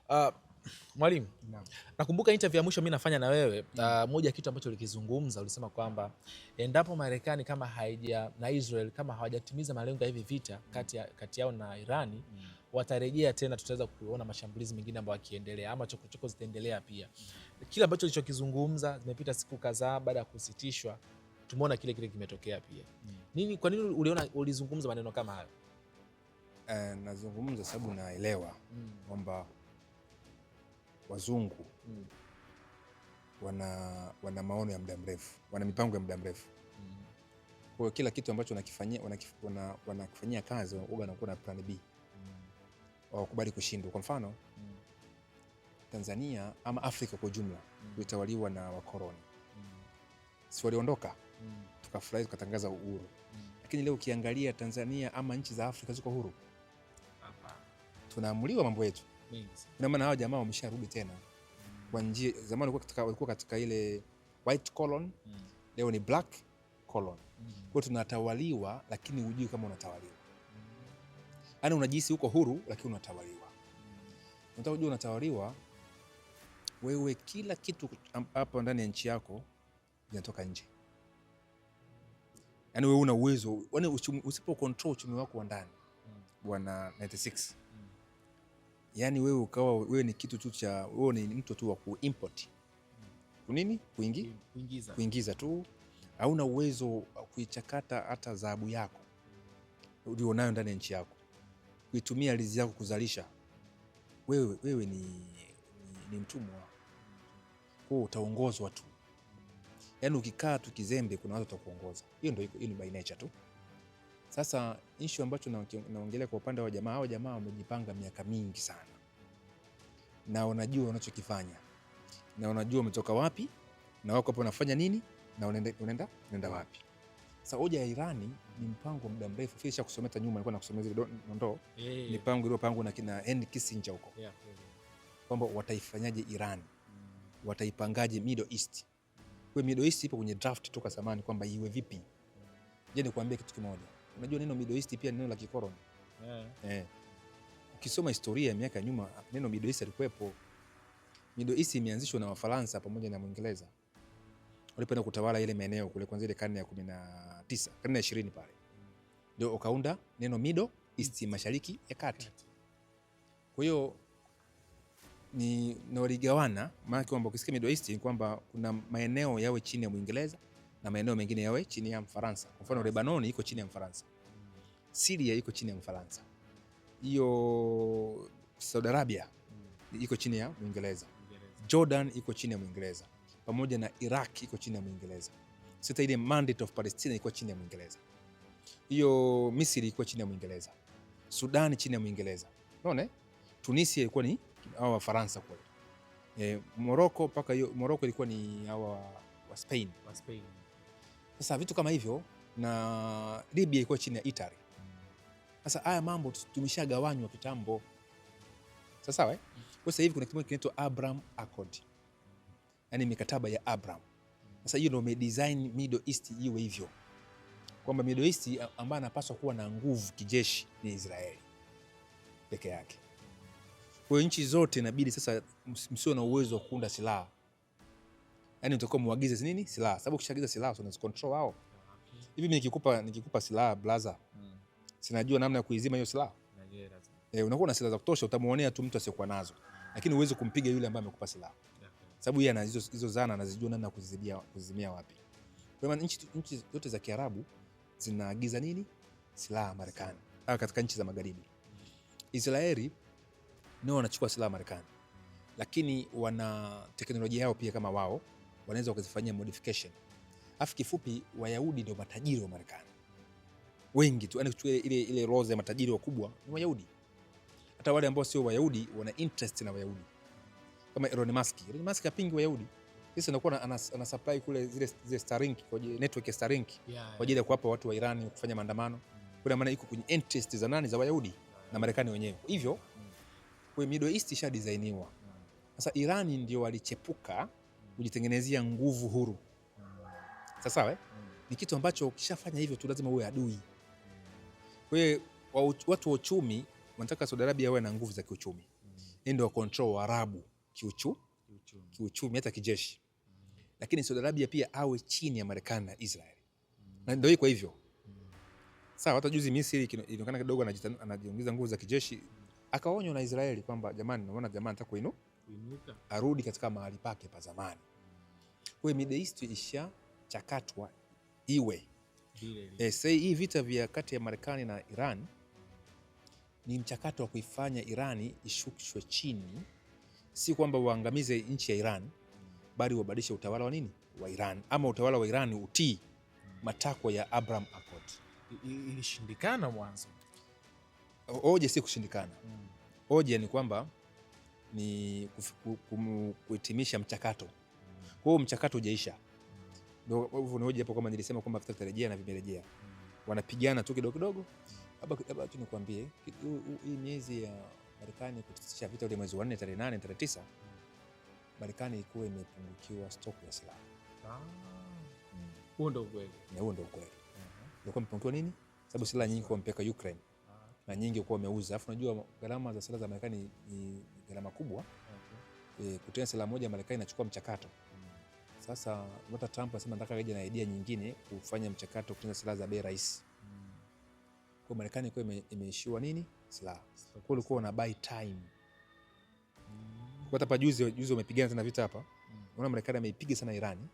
Uh, Mwalimu, Naam. nakumbuka interview ya mwisho mimi nafanya na wewe, moja kitu ambacho ulikizungumza, ulisema kwamba endapo Marekani kama na Israel kama hawajatimiza malengo ya hivi vita kati yao na Irani, watarejea tena, tutaweza kuona mashambulizi mengine ambayo yakiendelea ama chokochoko zitaendelea pia. Kile ambacho ulichokizungumza, zimepita siku kadhaa baada ya kusitishwa, tumeona kile kimetokea pia. Kwa nini ulizungumza maneno kama hayo? Nazungumza sababu naelewa kwamba wazungu wana maono ya muda mrefu, wana mipango ya muda mrefu. Kwa hiyo kila kitu ambacho wanakifanyia kazi wanakuwa na plan B. Wakubali kushindwa. Kwa mfano, Tanzania ama Afrika kwa ujumla ilitawaliwa na wakoloni. Si waliondoka, tukafurahi, tukatangaza uhuru. Lakini leo ukiangalia Tanzania ama nchi za Afrika ziko huru. Tunaamuliwa mambo yetu. Ina maana hao jamaa wamesharudi tena. Kwa njia zamani walikuwa katika ile white colon, leo ni black colon. Kwa tunatawaliwa lakini hujui kama unatawaliwa. Yaani unajihisi uko huru lakini unatawaliwa. Unataka kujua unatawaliwa, wewe kila kitu hapa ndani ya nchi yako kinatoka nje. Yaani wewe una uwezo, yaani usipo control uchumi wako wa ndani. Bwana 96. Yaani wewe ukawa wewe ni kitu tu cha wewe ni mtu tu wa kuimport. Kunini? Kuingiza tu. Hauna uwezo wa kuichakata hata dhahabu yako ulionayo ndani ya nchi yako. Kuitumia ardhi yako kuzalisha. Wewe ni mtumwa. Kwa utaongozwa tu. Yaani ukikaa tu kizembe kuna watu watakuongoza. Hiyo ni by nature tu. Sasa issue ambacho naongelea kwa upande wa jamaa, hao jamaa wamejipanga miaka mingi sana. Na wanajua wanachokifanya. Na wanajua wametoka wapi, na wako hapo wanafanya nini, na unaenda wapi. Sasa hoja ya Irani ni mpango wa muda mrefu. Fisha kusometa nyuma, nilikuwa nakusomea zile dondoo. Mipango iliyopangwa na Henry Kissinger huko. Kwamba wataifanyaje Iran? Wataipangaje Middle East? Kwa Middle East ipo kwenye draft toka zamani kwamba iwe vipi. Je, nikwambie kitu kimoja. Unajua neno Middle East pia ni neno la kikoloni. Ukisoma historia ya miaka nyuma, neno Middle East alikuwepo. Middle East imeanzishwa na Wafaransa pamoja na Mwingereza. Walipoenda kutawala ile maeneo kule kuanzia ile karne ya 19, karne ya 20 pale. Ndio ukaunda neno Middle East, Mashariki ya Kati. Kwa hiyo na waligawana, maana kwamba ukisikia Middle East ni kwamba kuna maeneo yawe chini ya Mwingereza na maeneo mengine yawe chini ya Mfaransa. Kwa mfano Lebanon iko chini ya Mfaransa. Syria iko chini ya Mfaransa. Hiyo Saudi Arabia iko chini ya Mwingereza. Jordan iko chini ya Mwingereza. Pamoja na Iraq iko chini ya Mwingereza. Sasa ile Mandate of Palestine iko chini ya Mwingereza. Hiyo Misri iko chini ya Mwingereza. Sudan chini ya Mwingereza. Unaona? Tunisia ilikuwa ni hao wa Faransa kule. Morocco paka hiyo Morocco ilikuwa ni hao wa Spain. Sasa vitu kama hivyo, na Libya ilikuwa chini ya Italy. Sasa haya mambo tumeshagawanywa kitambo. Sasa sasa hivi kuna kitu kinaitwa Abraham Accord. Yaani mikataba ya Abraham. Sasa hiyo ndio umedesign Middle East iwe hivyo. Kwamba Middle East ambaye anapaswa kuwa na nguvu kijeshi ni Israeli peke yake. Kwa nchi zote inabidi sasa msio na uwezo wa kuunda silaha. Yaani utakuwa muagize nini? Silaha. Sababu ukishagiza silaha unaweza control wao. Hivi mimi nikikupa silaha blaza. Sinajua namna ya kuizima hiyo silaha. Unakuwa na silaha za kutosha, utamuonea tu mtu asiyokuwa nazo. Lakini uweze kumpiga yule ambaye amekupa silaha. Sababu yeye ana hizo zana, anazijua namna ya kuzimia wapi. Kwa maana nchi zote za Kiarabu zinaagiza nini? Silaha Marekani. Katika nchi za magharibi. Israeli nao wanachukua silaha Marekani. Lakini wana teknolojia yao pia kama wao, wanaweza kuzifanyia modification. Kifupi, Wayahudi ndio matajiri wa Marekani. Wengi tu, kuchukua ile roho ya matajiri wakubwa ni Wayahudi. Hata wale ambao sio Wayahudi wana interest na Wayahudi. Kama Elon Musk hapingi Wayahudi. Sasa anakuwa ana supply kule zile Starlink, kwa network ya Starlink kwa ajili ya kuwapa watu wa Iran kufanya maandamano. Kwa maana iko kwenye interest za nani? Za Wayahudi na Marekani wenyewe. Hivyo kwa Middle East isha designiwa. Sasa Iran ndio walichepuka kujitengenezea nguvu huru. Sasa ni kitu ambacho ukishafanya hivyo tu lazima uwe adui. Kwa hiyo watu wa uchumi wanataka Saudi Arabia wawe na nguvu za kiuchumi. ndio control Waarabu kiuchumi hata kijeshi. Lakini Saudi Arabia pia awe chini ya Marekani na Israel. Na ndio iko hivyo. Sawa, hata juzi Misri inaonekana kidogo anajiongeza nguvu za kijeshi, akaonywa na Israeli kwamba jamani, naona jamani nataka kuinuka arudi katika mahali pake pa zamani. Kwa hiyo Middle East ishachakatwa iwe. Sasa hii vita vya kati ya Marekani na Iran ni mchakato wa kuifanya Irani ishukishwe chini, si kwamba waangamize nchi ya Iran, bali wabadilishe utawala wa nini? Wa Iran, ama utawala wa Iran utii matakwa ya Abraham Accord. Ilishindikana mwanzo. Hoja si kushindikana. Hoja ni kwamba ni kuhitimisha mchakato. Kwa hiyo mchakato hujaisha. Ndio hivyo ni hoja hapo, kama nilisema kwamba vitarejea na vimerejea. Wanapigana tu kidogo kidogo. Labda tu nikwambie hii miezi ya Marekani kusitisha vita ile mwezi wa 4 tarehe 8 tarehe 9, Marekani ilikuwa imepungukiwa stock ya silaha. Huo ndio ukweli. Huo ndio ukweli. Ilikuwa imepungukiwa nini? Sababu silaha nyingi kwa mpeka Ukraine. Na nyingi kwa wameuza. Alafu unajua gharama za silaha za Marekani ni gharama kubwa. Kutengeneza silaha moja Marekani inachukua mchakato. Sasa hata Trump anasema nataka aje na idea nyingine kufanya mchakato kutengeneza silaha za bei rahisi. Kwa Marekani kwa imeishiwa nini? Silaha. Kwa ulikuwa una buy time. Kwa hapa juzi wamepigana tena vita hapa. Unaona Marekani ameipiga sana Irani.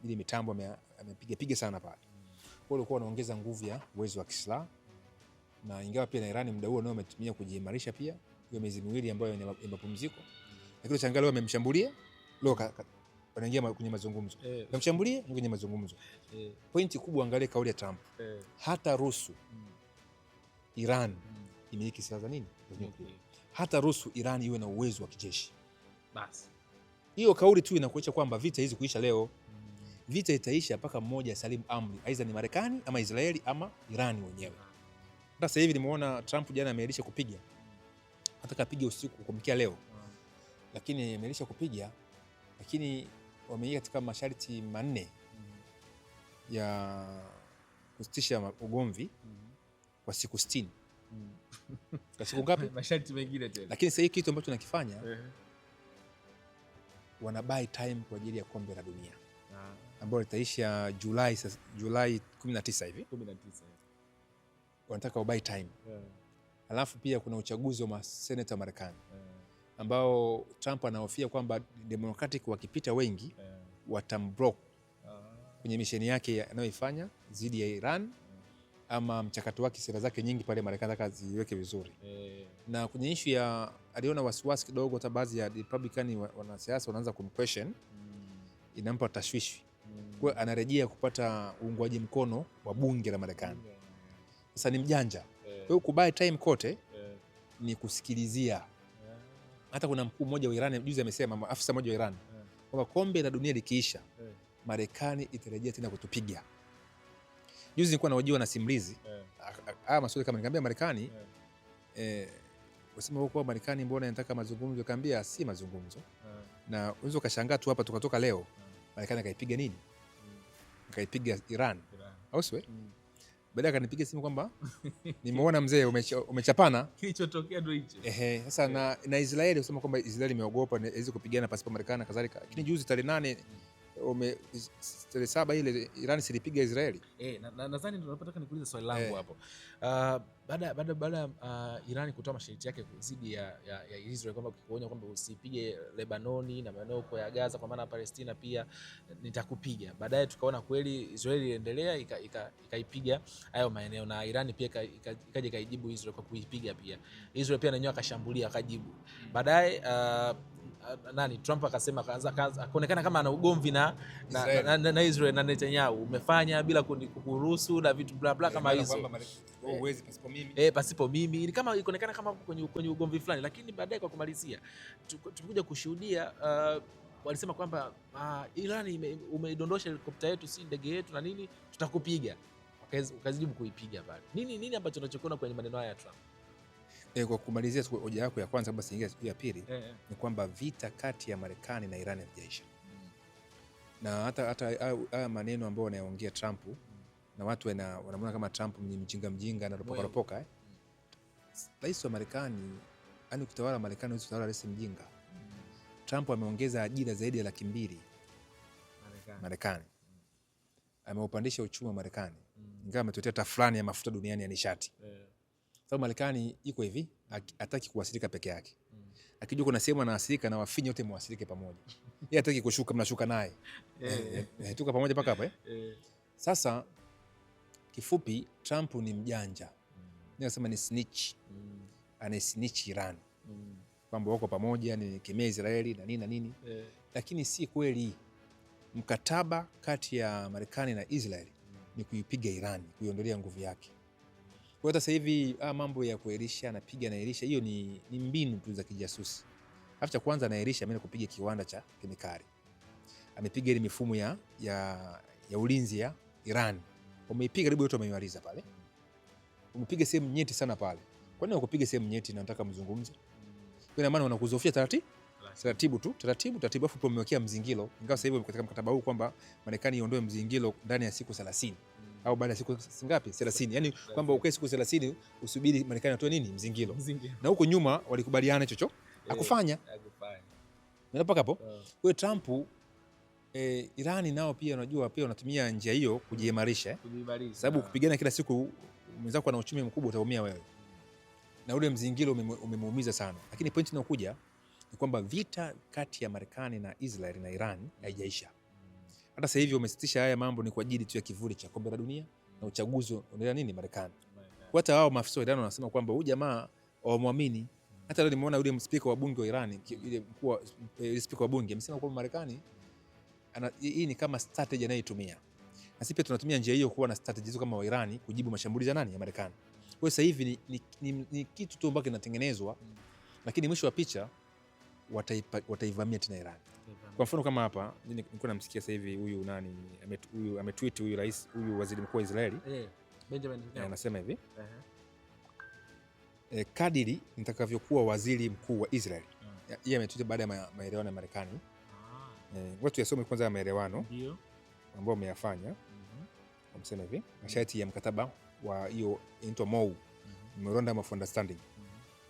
Ile mitambo amepiga sana pale. Kwa ulikuwa unaongeza nguvu ya uwezo wa kisilaha. Na ingawa pia na Irani muda huo nao umetumia kujiimarisha pia. Hiyo miezi miwili ambayo ni mapumziko. Lakini changamoto leo wamemshambulia. Leo wanaingia kwenye mazungumzo. Wamemshambulia kwenye mazungumzo. Pointi kubwa, angalia kauli ya Trump. Hata ruhusu Iran imiliki silaha za nini? Hata ruhusu Iran iwe na uwezo wa kijeshi. Basi. Hiyo kauli tu inakuonyesha kwamba vita hizi kuisha leo. Vita itaisha mpaka mmoja salimu amri, aidha ni Marekani ama Israeli ama Iran wenyewe. Hata sasa hivi nimeona Trump jana ameelisha kupiga. Hata kapiga usiku kuamkia leo. Lakini ameelisha kupiga, lakini wameingia katika masharti manne ya kusitisha ugomvi kwa siku 60. Kwa siku ngapi? Masharti mengine tena. Lakini sasa hii kitu ambacho nakifanya wana buy time kwa ajili ya kombe la dunia ambalo litaisha Julai 19 hivi. 19. Wanataka buy time. Alafu pia kuna uchaguzi wa maseneta Marekani ambao Trump anahofia kwamba Democratic wakipita wengi watamblock kwenye misheni yake anayoifanya dhidi ya Iran ama mchakato wake, sera zake nyingi pale Marekani nataka ziweke vizuri. Na kwenye issue ya aliona wasiwasi kidogo, hata baadhi ya Republican wanasiasa wanaanza kumquestion, inampa tashwishi. Kwa anarejea kupata uungwaji mkono wa bunge la Marekani. Sasa ni mjanja. Kwa hiyo kubuy time kote ni kusikilizia. Hata kuna mkuu mmoja wa Iran juzi amesema, afisa mmoja wa Iran, kwamba kombe la dunia likiisha Marekani itarejea tena kutupiga. Juzi nilikuwa nahojiwa na simulizi. Maswali kama nikamwambia Marekani wasema huko Marekani mbona inataka mazungumzo, nikamwambia si mazungumzo. Na unaweza ukashangaa tu hapa tukatoka leo Marekani akaipiga nini? Akaipiga Iran. Au sio? Baadaye akanipigia simu kwamba nimeona mzee umechapana. Kilichotokea ndio hicho. Sasa na Israeli usema kwamba Israeli imeogopa hizo kupigana pasipo Marekani na kadhalika. Lakini juzi tarehe 8 tarehe 7 ile Iran silipiga Israeli. Nadhani ndio nataka nikuulize swali langu hapo. Baada Iran kutoa masharti yake dhidi ya Israel kwamba kuonya kwamba usipige Lebanoni na maeneo huko ya Gaza, kwa maana Palestina pia nitakupiga. Baadaye tukaona kweli Israel iliendelea ikaipiga hayo maeneo, na Iran pia ikaja ikaijibu Israel kwa kuipiga pia. Israel pia nanyoa akashambulia akajibu. Baadaye Trump akasema akaonekana kama ana ugomvi na Israel na Netanyahu, umefanya bila kuruhusu na vitu bla bla kama hizo. Uwezi pasipo mimi. Pasipo mimi. Ni kama ikaonekana kama kwenye ugomvi fulani, lakini baadaye kwa kumalizia tulikuja kushuhudia walisema kwamba Iran umeidondosha helikopta yetu, si ndege yetu na nini, tutakupiga. Ukazijibu kuipiga pale. Nini ambacho tunachokiona kwenye maneno haya ya Trump? Kwa kumalizia hoja yako ya kwanza basi ingia ya pili, ni kwamba vita kati ya Marekani na Iran havijaisha. Na hata haya maneno ambayo wanayaongea Trump na watu wanamwona kama Trump mjinga na ropoka. Rais wa Marekani Yaani ukitawala Marekani huwezi kutawala rais mjinga. Trump ameongeza ajira zaidi ya 200,000 Marekani. Ameupandisha uchumi wa Marekani. Ingawa ametuletea tafrani ya mafuta duniani ya nishati. Sababu Marekani iko hivi, hataki kuwasirika peke yake. Akijua kuna sehemu anaasirika na wafinyi wote muasirike pamoja. Yeye hataki kushuka, mnashuka naye. Tuko pamoja mpaka hapa Sasa kifupi, Trump ni mjanja. Ninasema ni snitch. Ana snitch Iran. Kwamba wako pamoja, ni kemea Israeli na nini na nini. Lakini si kweli. Mkataba kati ya Marekani na Israeli ni kuipiga Iran, kuiondolea nguvu yake. Kwa hata sasa hivi mambo ya kuelisha anapiga na elisha, hiyo ni mbinu tu za kijasusi. Alafu cha kwanza na elisha ameenda kupiga kiwanda cha kemikali. Amepiga ile mifumo ya ulinzi ya Iran. Wameipiga karibu yote, wameimaliza pale. Wamepiga sehemu nyeti sana pale. Kwa nini wakupiga sehemu nyeti na nataka mzungumze? Kwa maana wanakuzofia taratibu afu umewekea mzingiro. Ingawa sasa hivi katika mkataba huu kwamba Marekani iondoe mzingiro ndani ya siku 30 au baada ya siku ngapi? 30. Yaani kwamba ukae siku 30 usubiri Marekani atoe nini? Mzingiro. Na huko nyuma walikubaliana chocho akufanya. Mpaka hapo. Kwa Trump Irani nao pia unajua pia wanatumia njia hiyo kujiimarisha. Sababu kupigana kila siku mwenzako na uchumi mkubwa utaumia wewe. Na ule mzingiro umemuumiza sana. Lakini point inayokuja ni kwamba vita kati ya Marekani na Israel na Iran haijaisha. Hata sasa hivi wamesitisha haya mambo ni kwa ajili tu ya kivuli cha kombe la dunia na uchaguzi unaendelea nini Marekani. Kwa hata wao maafisa wa Iran wanasema kwamba huyu jamaa hawamwamini. Hata leo nimeona yule spika wa bunge wa Iran, ile mkuu wa spika wa bunge amesema kwamba Marekani hii ni kama strategy anayoitumia. Na sisi pia tunatumia njia hiyo kuwa na strategy hizo kama wa Iran kujibu mashambulizi ya nani? Ya Marekani. Kwa sasa hivi ni kitu tu ambacho kinatengenezwa, lakini mwisho wa picha wataivamia tena Iran. Kwa mfano kama hapa nilikuwa namsikia sasa hivi huyu ametweet huyu rais, huyu waziri mkuu wa Israeli Benjamin Netanyahu anasema hivi kadiri nitakavyokuwa waziri mkuu wa Israeli. Yeye ametweet baada ya maelewano ya Marekani. Watu yasome kwanza ya maelewano ndio ambao wameyafanya. Wamesema hivi masharti ya mkataba wa hiyo inaitwa MOU, Memorandum of Understanding.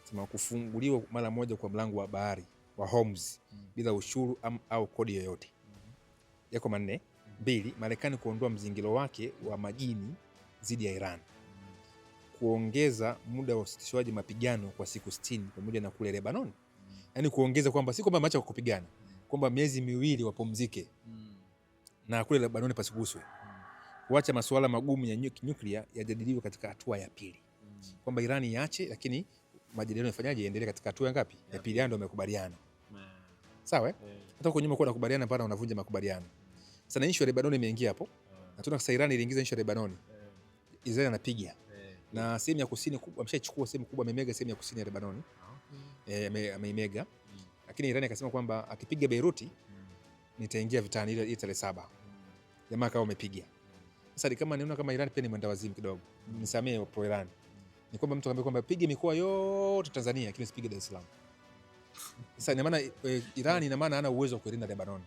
Sema kufunguliwa mara moja kwa mlango wa bahari wa Hormuz bila ushuru au kodi yoyote. Yako manne. 2, Marekani kuondoa mzingiro wake wa majini dhidi ya Iran. Kuongeza muda wa usitishwaji mapigano kwa siku 60 pamoja na kule Lebanon. Yaani kuongeza kwamba si kwamba maacha kupigana, kwamba miezi 2 wapumzike. Na kule Lebanon pasiguswe. Kuacha masuala magumu ya nyuklia yajadiliwe katika hatua ya pili. Kwamba Iran iache, lakini majadiliano yafanyaje yaendelee katika hatua ngapi? Ya pili. Ndio wamekubaliana. Sawa hata huko nyuma kwa nakubaliana pale unavunja makubaliano. Sasa issue ya Lebanon imeingia hapo. Na tuna sasa Iran iliingiza issue ya Lebanon. Israel anapiga. Na sehemu ya kusini kubwa ameshachukua sehemu kubwa, amemega sehemu ya kusini ya Lebanon. Ameimega. Lakini Iran akasema kwamba akipiga Beirut nitaingia vitani ile tarehe 7. Jamaa kama amepiga. Sasa kama niona kama Iran pia ni mwenda wazimu kidogo. Nisamee pro Iran. Ni kwamba mtu akamwambia kwamba pige mikoa yote Tanzania lakini usipige Dar es Salaam. Sasa ina maana Iran ina maana hana uwezo wa kulinda Lebanon.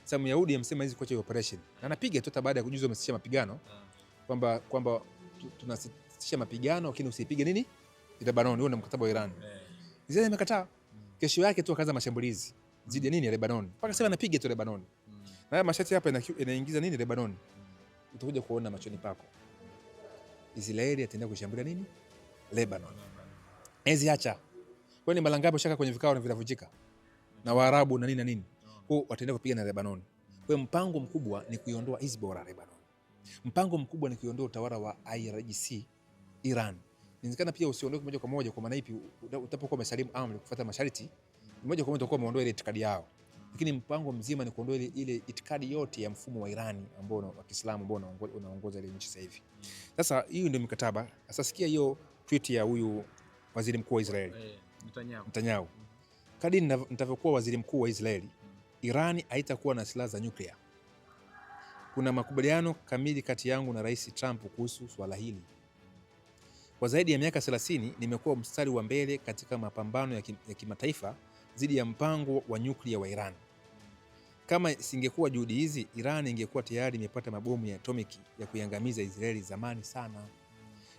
Sasa Myahudi amesema hizi kuacha operation. Na anapiga tu baada ya kujuza umesitisha mapigano kwamba tunasitisha mapigano lakini usipige nini? Lebanon. Huo ndio mkataba wa Iran. Israel imekataa. Kesho yake tu akaanza mashambulizi dhidi ya nini? Ya Lebanon. Mpaka sasa anapiga tu Lebanon. Na haya masharti hapa inaingiza nini Lebanon? Utakuja kuona machoni pako. Israeli ataenda kushambulia nini? Lebanon. Ezi acha. Kwani mara ngapi ushaka kwenye vikao na vinavunjika? Na Waarabu na nini na nini. Kwa wataenda kupiga na Lebanon. Kwa mpango mkubwa ni kuiondoa Hezbollah Lebanon. Mpango mkubwa ni kuiondoa utawala wa IRGC Iran. Inawezekana pia usiondoke moja kwa moja, kwa maana ipi? Utapokuwa umesalimu amri kufuata masharti, moja kwa moja utakuwa umeondoa ile itikadi yao. Lakini mpango mzima ni kuondoa ile itikadi yote ya mfumo wa Iran ambao wa Kiislamu ambao unaongoza ile nchi sasa hivi. Sasa hiyo ndio mikataba. Sasa sikia hiyo tweet ya huyu waziri mkuu wa Israeli Netanyahu. Kadri nitavyokuwa waziri mkuu wa Israeli, Iran haitakuwa na silaha za nyuklia. Kuna makubaliano kamili kati yangu na Rais Trump kuhusu swala hili. Kwa zaidi ya miaka 30 nimekuwa mstari wa mbele katika mapambano ya kimataifa dhidi ya mpango wa nyuklia wa Iran. Kama singekuwa juhudi hizi, Iran ingekuwa tayari imepata mabomu ya atomiki ya kuiangamiza Israeli zamani sana.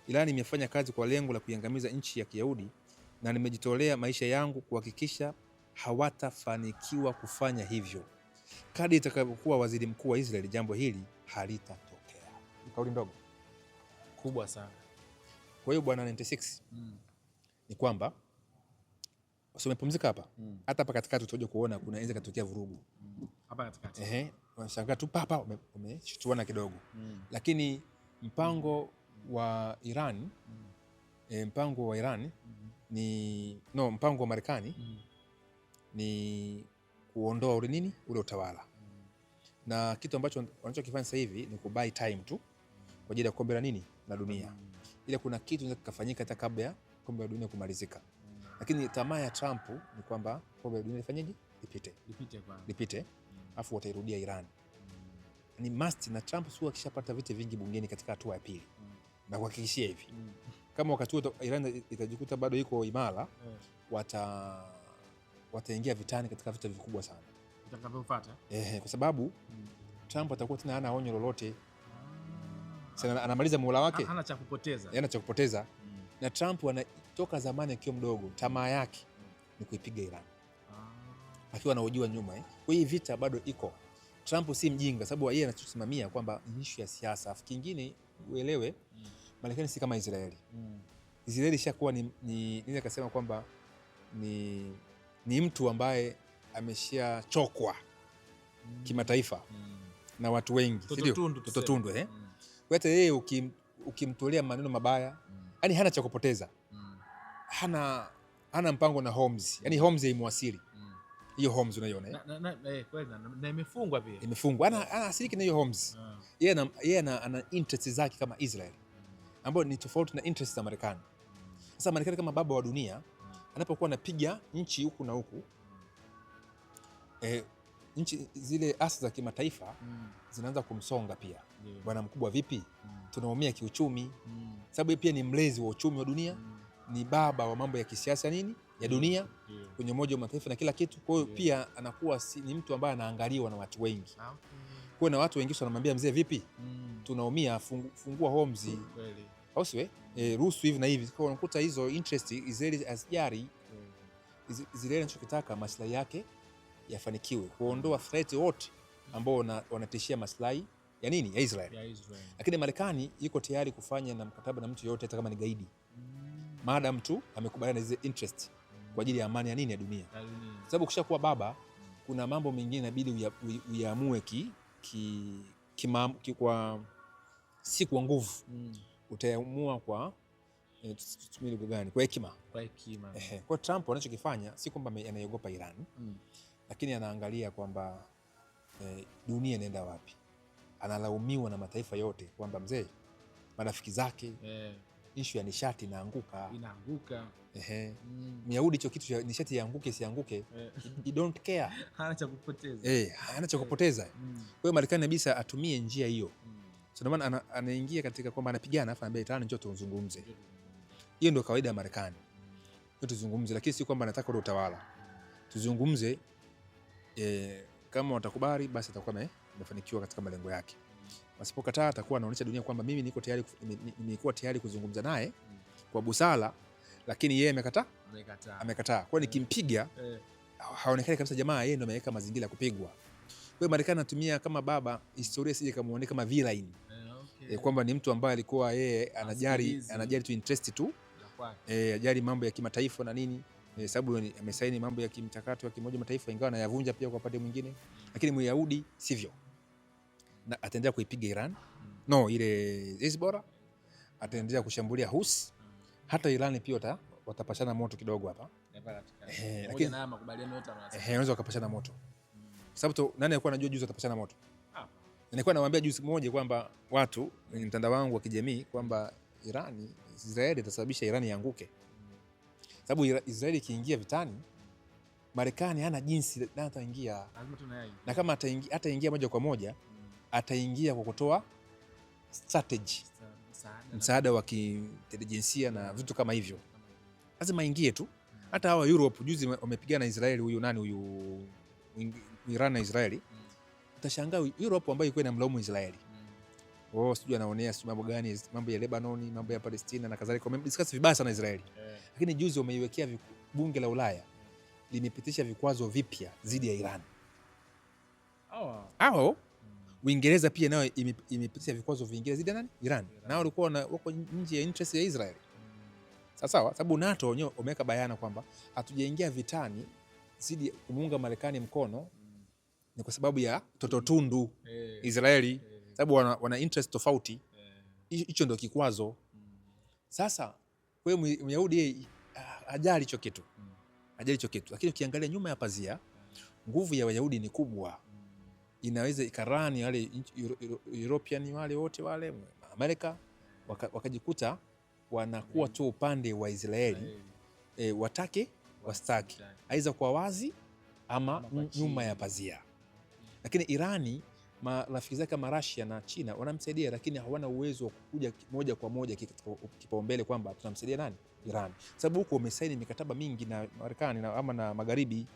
Iran imefanya kazi kwa lengo la kuiangamiza nchi ya Kiyahudi na nimejitolea maisha yangu kuhakikisha hawatafanikiwa kufanya hivyo. Kadri itakapokuwa waziri mkuu wa Israeli, jambo hili halitatokea. Ni kauli ndogo kubwa sana. Kwa hiyo bwana 96 ni kwamba umepumzika hapa, hata hapa katikati utakuja kuona kuna inaweza katokea vurugu hapa katikati. Unashangaa tu papa umeshutuana kidogo. Lakini mpango wa Iran mpango wa Iran mpango wa Marekani ni kuondoa ule utawala. Na kitu ambacho wanachokifanya sasa hivi ni kubuy time tu kwa ajili ya kombe la dunia. Ile kuna kitu kinaweza kufanyika hata kabla ya kombe la dunia kumalizika. Lakini tamaa ya Trump ni kwamba kombe la dunia lifanyeje? Lipite. Afu watairudia Iran. Ni must, na Trump sio akishapata viti vingi bungeni katika hatua ya pili. Na kuhakikishia hivi. Kama wakati huo Iran itajikuta bado iko imara, wataingia vitani katika vita vikubwa sana vitakavyofuata. Kwa sababu Trump atakuwa tena hana onyo lolote. Sasa anamaliza muhula wake, hana cha kupoteza. Na Trump anatoka zamani akiwa mdogo, tamaa yake ni kuipiga Iran. Akiwa anaojua nyuma Kwa hiyo vita bado iko. Trump si mjinga, sababu yeye anachosimamia kwamba ni issue ya siasa. Afu kingine uelewe, Marekani si kama Israeli. Israeli ishakuwa niweza kusema kwamba ni mtu ambaye ameshachokwa kimataifa na watu wengi, Toto tundu Kwa hata yeye ukimtolea maneno mabaya, yani hana cha kupoteza. Hana mpango na Holmes. Yani Holmes haimwasili. Hiyo Holmes unaiona kweli, na imefungwa pia. Imefungwa. Ana asili na hiyo Holmes. Yeye ana interest zake kama Israel, ambayo ni tofauti na interest za Marekani. Sasa Marekani kama baba wa dunia anapokuwa anapiga nchi huku na huku, nchi zile asa za kimataifa zinaanza kumsonga pia. Bwana mkubwa vipi? Tunaumia kiuchumi. Sababu pia ni mlezi wa uchumi wa dunia, ni baba wa mambo ya kisiasa ya dunia kwenye Umoja wa Mataifa na kila kitu. Kwa hiyo pia anakuwa ni mtu ambaye anaangaliwa na watu wengi. Kwa na watu wengi wanamwambia mzee vipi? Tunaumia, fungua Holmes. Kweli. Au siwe? Ruhusu hivi na hivi. Kwa unakuta hizo interest Israeli asijari. Israeli anachokitaka maslahi yake yafanikiwe, kuondoa threat wote ambao wanatishia maslahi ya Israel. Lakini Marekani yuko tayari kufanya na mkataba na mtu yote hata kama ni gaidi. Maada mtu amekubaliana na zile interest kwa ajili ya amani ya dunia. Sababu ukishakuwa baba, kuna mambo mengine inabidi uyaamue kwa si kwa nguvu. Utaamua kwa tutumie lugha gani? Kwa hekima. Kwa Trump anachokifanya si kwamba anaiogopa Iran, lakini anaangalia kwamba dunia inaenda wapi. Analaumiwa na mataifa yote kwamba mzee, marafiki zake issue ya nishati inaanguka. Myahudi hicho kitu cha nishati ianguke sianguke, he don't care. Hana cha kupoteza. Kwa hiyo Marekani kabisa atumie njia hiyo. So ndio maana anaingia katika kwamba anapigana, afa anambia Iran njoo tuzungumze. Hiyo ndio kawaida ya Marekani. Njoo tuzungumze, lakini si kwamba anataka ule utawala. Tuzungumze, kama watakubali basi atakuwa amefanikiwa katika malengo yake. Wasipokataa atakuwa anaonyesha dunia kwamba mimi niko tayari kuzungumza naye kwa busara, lakini yeye amekataa. Kwa nikimpiga haonekani kabisa jamaa yeye ndio ameweka mazingira ya kupigwa. Kwa hiyo Marekani anatumia kama baba, historia sije kama kama villain. Kwamba ni mtu ambaye alikuwa yeye anajali tu interest tu. Ajali mambo ya kimataifa na nini. Sababu amesaini mambo ya kimchakato ya kimoja mataifa, ingawa anayavunja pia kwa upande mwingine. Lakini Myahudi sivyo. Na ataendelea kuipiga Iran. Ile Hezbollah ataendelea kushambulia Houthi. Hata Iran pia watapashana moto kidogo hapa. Lakini na makubaliano yote wanaweza wakapashana moto. Sababu nani alikuwa anajua juzi watapashana moto? Nilikuwa nawaambia juzi mmoja kwamba watu kwenye mtandao wangu wa kijamii kwamba Israeli itasababisha Iran ianguke. Sababu Israeli ikiingia vitani, Marekani hana jinsi na ataingia. Na kama ataingia moja kwa moja, ataingia kwa kutoa strategy, msaada wa kiintelijensia na vitu kama hivyo. Lazima ingie tu. Hata hawa Europe juzi wamepigana na Israeli, huyu Iran na Israeli. Utashangaa Europe ambayo ilikuwa inamlaumu Israeli. sijui anaonea sijui mambo gani, mambo ya Lebanon, mambo ya Palestina na kadhalika. Wamediscuss vibaya sana Israeli. Lakini juzi wameiwekea bunge la Ulaya limepitisha vikwazo vipya dhidi ya Iran. Uingereza pia nayo imepitisha vikwazo vingine dhidi ya nani? Iran. Nao walikuwa wako nje ya interest ya Israel. Sawa, sababu NATO wenyewe wameweka bayana kwamba hatujaingia vitani zidi kumuunga Marekani mkono ni kwa sababu ya tototundu Israeli, sababu wana interest tofauti. Hicho ndio kikwazo. Sasa wewe Myahudi ajali hicho kitu. Lakini ukiangalia nyuma ya pazia, nguvu ya Wayahudi ni kubwa. Inaweza ikarani wale European wale wote wale Amerika wakajikuta wanakuwa tu upande wa Israeli, watake wastaki, aidha kwa wazi ama nyuma ya pazia. Lakini Irani, marafiki zake kama Russia na China wanamsaidia, lakini hawana uwezo wa kuja moja kwa moja kipaumbele kwamba tunamsaidia nani? Iran. Sababu huko wamesaini mikataba mingi na Marekani ama na Magharibi.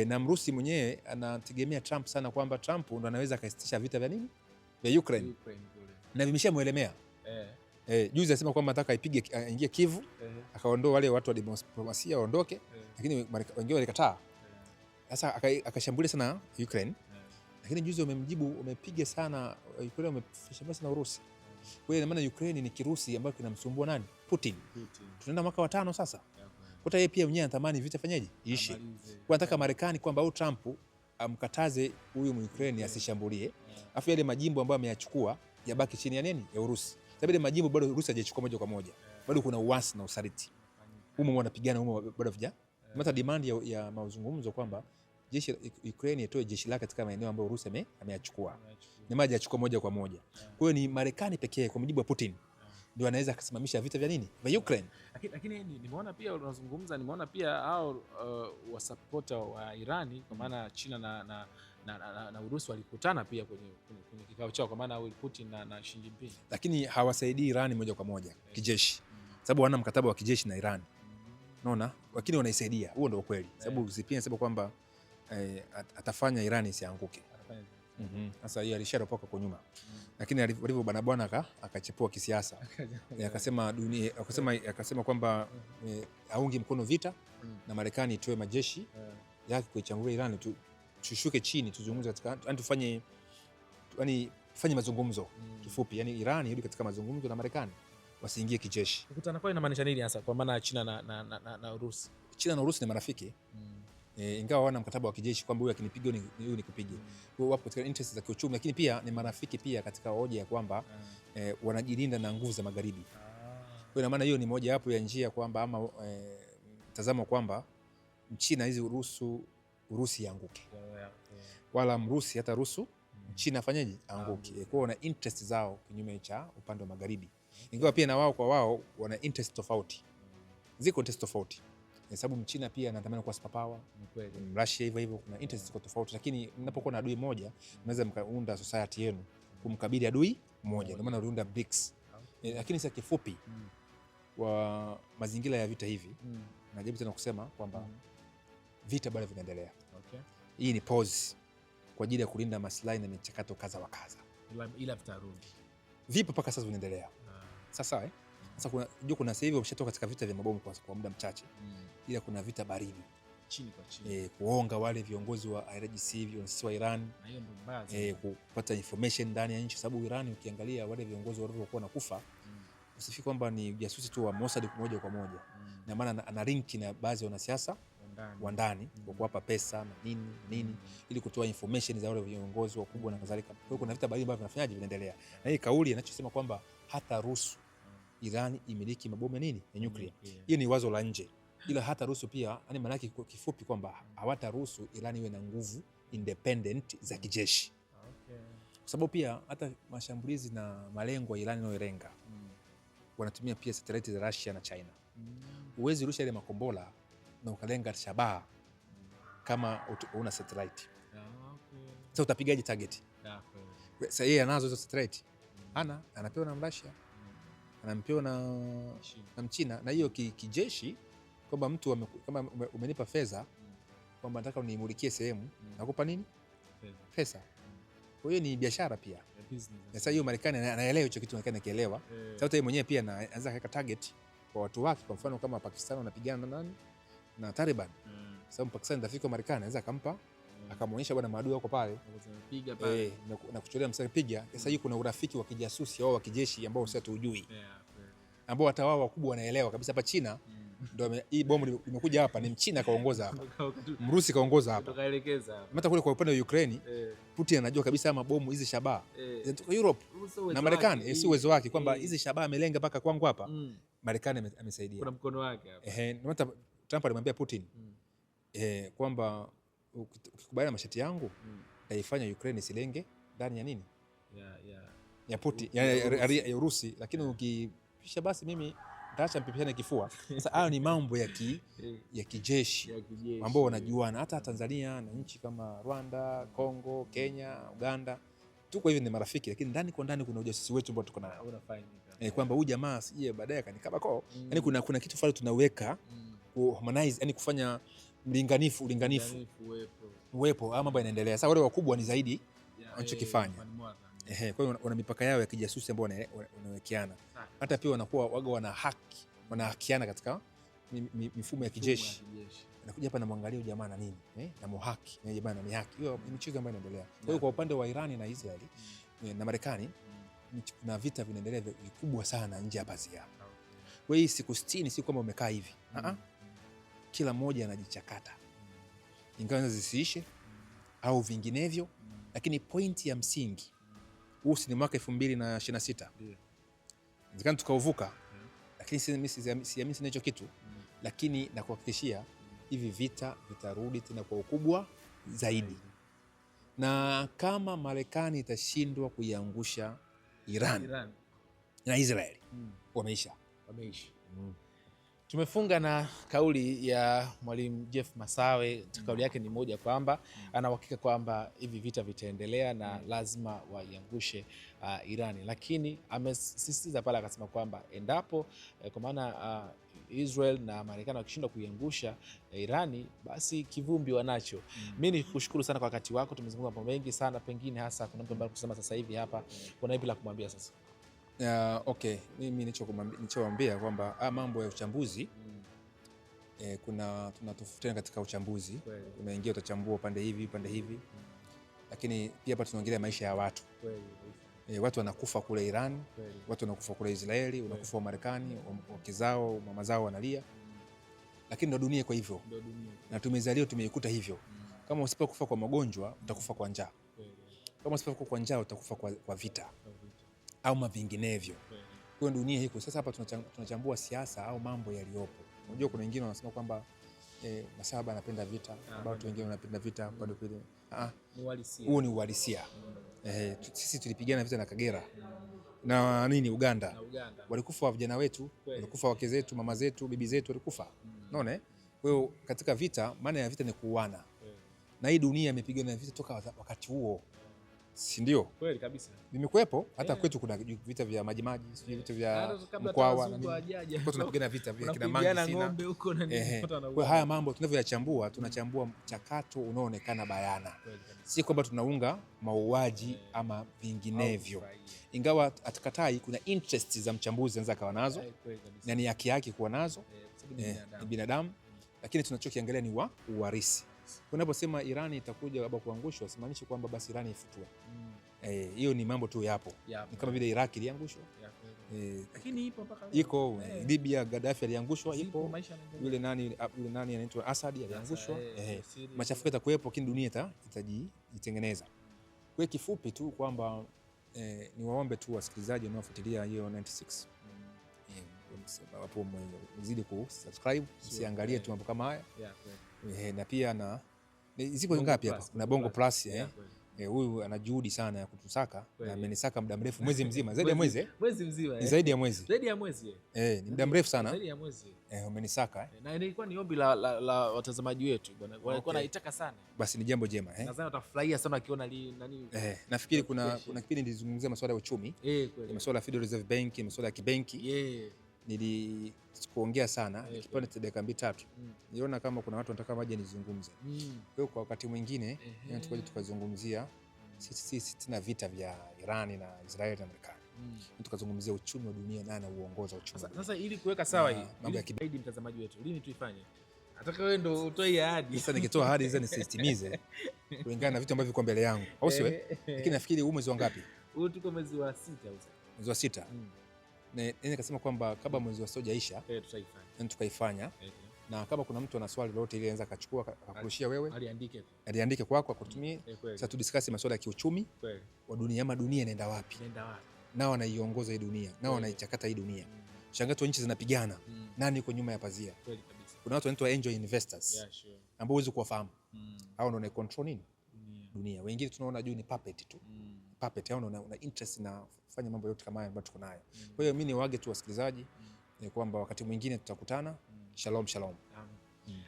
Na Mrusi mwenyewe anategemea Trump sana, kwamba Trump ndo anaweza akasitisha vita vya nini vya Ukraine. Na vimeshamuelemea. Juzi anasema kwamba nataka aingie Kivu, akaondoa wale watu wa diplomasia waondoke, lakini wengine walikataa. Sasa akashambulia sana Ukraine, lakini juzi wamemjibu, wamepiga sana Ukraine, wameshambulia sana Urusi. Kwa hiyo ina maana Ukraine ni kirusi ambacho kinamsumbua nani? Putin. Tunaenda mwaka wa 5 sasa. Hata yeye pia mwenyewe anatamani vita fanyaje iishi. Kwa nataka Marekani kwamba au Trump amkataze huyu Ukraine asishambulie. Afu yale majimbo ambayo ameyachukua yabaki chini ya nini? Ya Urusi. Sababu ile majimbo bado Urusi hajachukua moja kwa moja. Bado kuna uasi na usaliti. Humo wanapigana humo bado vija. Mata demand ya mazungumzo kwamba jeshi Ukraine itoe jeshi lake katika maeneo ambayo Urusi ameyachukua. Ni maji yachukua moja kwa moja. Kwa hiyo ni Marekani pekee kwa mujibu wa Putin ndio anaweza kusimamisha vita vya nini vya Ukraine. Lakini nimeona pia unazungumza, nimeona pia hao wasupporter wa Irani kwa maana China na Urusi walikutana pia kwenye kikao chao, kwa maana Putin na Xi Jinping, lakini hawasaidii Irani moja kwa moja kijeshi, sababu wana mkataba wa kijeshi na Irani. Unaona, lakini wanaisaidia. Huo ndio ukweli, sababu Xi sema kwamba atafanya Irani isianguke. Sasa hiyo alisharopoka kwa nyuma, lakini walivyo bwana akachepua kisiasa. Akasema kwamba aungi mkono vita na Marekani itoe majeshi yake kuichambulia Iran, tushuke chini tuzungumze katika tufanye mazungumzo kifupi, yani Iran irudi katika mazungumzo na Marekani, wasiingie kijeshi. Kukutana kwao inamaanisha nini hasa kwa maana China na Urusi? China na Urusi ni marafiki. Ingawa wana mkataba wa kijeshi kwamba huyu akinipiga huyu nikupige. Kwa wapo katika interest za kiuchumi, lakini pia ni marafiki pia katika hoja ya kwamba wanajilinda na nguvu za magharibi. Kwa ina maana hiyo ni moja wapo ya njia kwamba ama mtazamo kwamba Mchina hizi Urusi yanguke. Wala Mrusi hata China afanyaje anguke. Kwa wana interest zao kinyume cha upande wa magharibi. Ingawa pia na wao kwa wao wana interest tofauti. Ziko interest tofauti. Sababu Mchina pia anatamani kuwa superpower, Russia hivyo kuna interest ziko tofauti, lakini mnapokuwa na adui moja mnaweza mkaunda society yenu kumkabili adui mmoja, ndio maana uliunda BRICS. Lakini sasa kifupi wa mazingira ya vita hivi najaribu tena kusema kwamba vita bado vinaendelea. Hii ni pause kwa ajili ya kulinda maslahi na michakato kaza wa kaza, ila vitarudi vipo mpaka sasa vinaendelea. Sasa sasa kuna sasa hivi wameshatoka katika vita vya mabomu kwa muda mchache, ila kuna vita baridi chini kwa chini, kuonga wale viongozi wa IRGC viongozi wa Iran, kupata information ndani ya nchi, sababu Iran ukiangalia wale viongozi walivyokuwa nakufa, usifiki kwamba ni jasusi tu wa Mossad moja kwa moja, na maana ana link na baadhi ya wanasiasa wa ndani kwa kuwapa pesa na nini ili kutoa information za wale viongozi wakubwa na kadhalika. Kwa hiyo kuna vita baridi ambavyo vinafanyaje vinaendelea, na hii kauli inachosema kwamba hata ruhusu Iran imiliki mabomu ya nyuklia. Hiyo ni wazo la nje, ila hata ruhusu pia, yani maana yake kifupi kwamba hawataruhusu Iran iwe na nguvu independent za kijeshi. Kwa sababu pia hata mashambulizi na malengo ya Iran inayolenga wanatumia pia satellite za Russia na China. Uwezi rusha ile makombola na ukalenga shabaha kama una satellite. Sasa utapigaje target? Sasa yeye anazo hizo satellite. Anapewa na Russia, anampewa na Mchina, na hiyo kijeshi kwamba mtu kama umenipa fedha kwamba nataka unimulikie sehemu, nakupa nini? Pesa. Kwa hiyo ni biashara pia. Sasa hiyo Marekani anaelewa hicho kitu, Marekani anakielewa. Sasa yeye mwenyewe pia anaweza kuweka target kwa watu wake, kwa mfano kama Pakistan wanapigana na nani na Taliban. Sababu Pakistan ndafika Marekani anaweza akampa akamuonyesha bwana maadui wako pale, piga pale na kuchorea msaka piga. Sasa hiyo kuna urafiki wa kijasusi au wa kijeshi ambao sasa tujui, ambao hata wao wakubwa wanaelewa kabisa. Hapa China ndio hii bomu limekuja hapa, ni Mchina kaongoza hapa, Mrusi kaongoza hapa, tukaelekeza hapa. Hata kule kwa upande wa Ukraine Putin anajua kabisa mabomu hizi shabaha zinatoka Europe na Marekani, si uwezo wake kwamba hizi shabaha amelenga mpaka kwangu hapa. Marekani amesaidia, kuna mkono wake hapa. Hata Trump alimwambia Putin kwamba ukikubaliana masharti yangu naifanya Ukraine silenge ndani ya nini ya Putin ya Urusi, lakini ukipisha basi mimi nitaacha mpipishane kifua. Sasa hayo ni mambo ya kijeshi ambao wanajuana. Hata Tanzania na nchi kama Rwanda, Kongo, Kenya, Uganda tuko hivi ni marafiki, lakini ndani kwa ndani kuna ujasusi wetu ambao tuko nao, kwamba huyu jamaa sije baadaye kanikaba kwao. Yani kuna kitu fulani tunaweka ku harmonize, yani kufanya ulinganifu uwepo ama mambo yanaendelea. Sasa wale wakubwa ni zaidi wanachokifanya. Kwa hiyo wana mipaka yao ya kijasusi ambao wanawekeana. Hata pia wanakuwa wanahakiana katika mifumo ya kijeshi. Anakuja hapa na mwangalia jamaa na nini na muhaki na jamaa na ni haki. Hiyo ni michezo ambayo inaendelea. Kwa hiyo kwa upande wa Irani na Israeli na Marekani kuna vita vinaendelea vikubwa sana nje ya pazia. Kwa hiyo siku 60 si kwamba umekaa hivi. Kila mmoja anajichakata, ingawa zisiishe au vinginevyo, lakini pointi ya msingi huu ni mwaka 2026 ndio tukauvuka, lakini siamini hicho kitu, lakini nakuhakikishia hivi vita vitarudi tena kwa ukubwa zaidi, na kama Marekani itashindwa kuiangusha Iran na Israeli wameisha. Tumefunga na kauli ya Mwalimu Jeff Masawe. Kauli yake ni moja kwamba ana uhakika kwamba hivi vita vitaendelea na lazima waiangushe Irani, lakini amesisitiza pale akasema kwamba endapo kwa maana Israel na Marekani wakishindwa kuiangusha Irani, basi kivumbi wanacho. Mimi nikushukuru sana kwa wakati wako, tumezungumza mambo mengi sana, pengine hasa kuna mtu ambaye kusema sasa hivi hapa, kuna ipi la kumwambia sasa? Okay, mimi nilichowaambia kwamba mambo ya uchambuzi tunatofautiana katika uchambuzi. Unaingia utachambua upande hivi, lakini pia hapa tunaongelea maisha ya watu. Watu wanakufa kule Iran, watu wanakufa kule Israeli, wanakufa wa Marekani, wake zao, mama zao wanalia, lakini ndo dunia kwa hivyo, na tumezaliwa tumeikuta hivyo. Kama usipokufa kwa magonjwa utakufa kwa njaa, kama usipokufa kwa njaa utakufa kwa vita au mavinginevyo. Kwa dunia hiko. Sasa hapa tunachambua siasa au mambo yaliyopo. Unajua kuna wengine wanasema kwamba Masaba anapenda vita, watu wengine wanapenda vita bado pili. Huo ni uhalisia. Sisi tulipigana vita na Kagera na Uganda. Walikufa vijana wetu, walikufa wake zetu, mama zetu, bibi zetu walikufa. Unaona? Kwa hiyo katika vita, maana ya vita ni kuuana. Na hii dunia imepigana vita toka wakati huo. Si ndio? Kweli kabisa. Vimekuepo hata kwetu kuna vita vya majimaji, vita vya Mkwawa na nini. Kwa tunapigana vita vya kina Mangi ng'ombe huko na nini. Kwa haya mambo tunavyoyachambua, tunachambua mchakato unaoonekana bayana. Si kwamba tunaunga mauaji ama vinginevyo. Ingawa atakatai kuna interest za mchambuzi anaweza kawa nazo. Na ni haki yake kuwa nazo. Ni binadamu, lakini tunachokiangalia ni uwarisi. Unaposema Irani itakuja labda kuangushwa, simaanishi kwamba basi Irani ifutwe. Hiyo ni mambo tu yapo. Ni kama vile Iraq iliangushwa. Lakini ipo mpaka leo. Iko Libya, Gaddafi aliangushwa, ipo. Yule nani anaitwa Assad aliangushwa. Machafuko yatakuwepo, lakini dunia itajitengeneza. Kwa kifupi tu kwamba niwaombe tu wasikilizaji wanaofuatilia hiyo 96 hapo mzidi kusubscribe, siangalie tu mambo kama haya. Na pia ziko ngapi hapa? Kuna Bongo Plus huyu ana juhudi sana ya kutusaka na amenisaka muda mrefu, mwezi mzima, zaidi ya mwezi. Mwezi mzima. Ni zaidi ya mwezi. Ni muda mrefu sana. Zaidi ya mwezi. Umenisaka. Na ilikuwa ni ombi la watazamaji wetu bwana. Walikuwa wanaitaka sana. Basi ni jambo jema Nadhani watafurahia sana wakiona nani. Nafikiri kuna kipindi nilizungumzia masuala ya uchumi. Kweli. Masuala ya Federal Reserve Bank, masuala ya kibenki. Nilikuongea sana kipande cha dakika 2-3. Niliona kama kuna watu wanataka maji nizungumze. Kwa hiyo kwa wakati mwingine tukazungumzia sisi tuna vita vya Irani na Israeli na Marekani. Tukazungumzia uchumi wa dunia na anaongoza uchumi. Sasa ili kuweka sawa hii mambo ya kibaidi, mtazamaji wetu, lini tuifanye? Nataka wewe ndo utoe ahadi. Sasa nikitoa ahadi hizo nisitimize kulingana na vitu ambavyo viko mbele yangu, au sio? Lakini nafikiri huu mwezi wa ngapi? Huu tuko mwezi wa 6 mwezi wa 6. Na nikasema kwamba kabla mwezi wa 6 hujaisha tukaifanya. Na kama kuna mtu ana swali lolote ile anaweza akachukua akakurushia wewe, aliandike kwako akutumie. Sasa tu discuss masuala ya kiuchumi wa dunia, ama dunia inaenda wapi, nao wanaiongoza hii dunia, nao wanaichakata hii dunia. Shangato nchi zinapigana, nani yuko nyuma ya pazia? Kuna watu wanaitwa angel investors ambao huwezi kuwafahamu. Hao ndio control nini dunia. Wengine tunaona juu ni puppet tu, puppet. Hao ndio una interest na kufanya mambo yote kama haya ambayo tuko nayo. Kwa hiyo mimi niwaage tu wasikilizaji ni kwamba wakati mwingine tutakutana. Shalom shalom.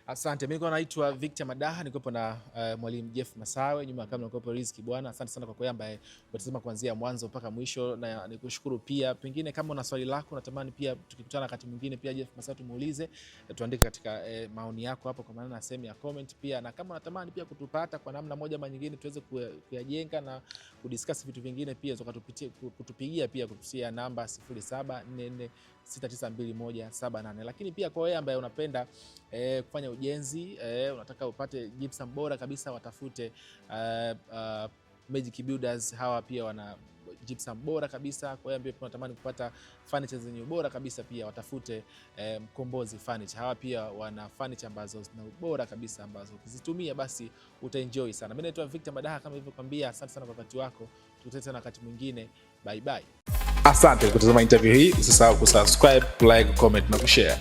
Asante. Mimi naitwa Victor Madaha, niko na mwalimu Jeff Masawe, nyuma kama niko Riziki bwana. Asante sana kwa kwa ambaye umetazama kuanzia mwanzo mpaka mwisho, na nikushukuru pia. Pengine kama una swali lako natamani pia tukikutana wakati mwingine pia Jeff Masawe tumuulize, tuandike katika maoni yako hapo kwa maana na sehemu ya comment pia, na kama unatamani pia kutupata kwa namna moja ama nyingine tuweze kuyajenga na kudiscuss vitu vingine pia, kutupigia pia kupitia namba 0744692178. Lakini pia kwa wewe ambaye unapenda kufanya ujenzi, unataka upate gypsum bora kabisa, watafute Magic Builders. Hawa pia wana gypsum bora kabisa. Kwa hiyo ambao tunatamani kupata furniture zenye ubora kabisa, pia watafute Mkombozi Furniture. Hawa pia wana furniture ambazo zina ubora kabisa, ambazo ukizitumia basi utaenjoy sana. Mimi naitwa Victor Madaha, kama nilivyokuambia. Asante sana kwa wakati wako, tukutane tena wakati mwingine. Bye bye. Asante kwa kutazama interview hii. Usisahau kusubscribe, like, comment na kushare.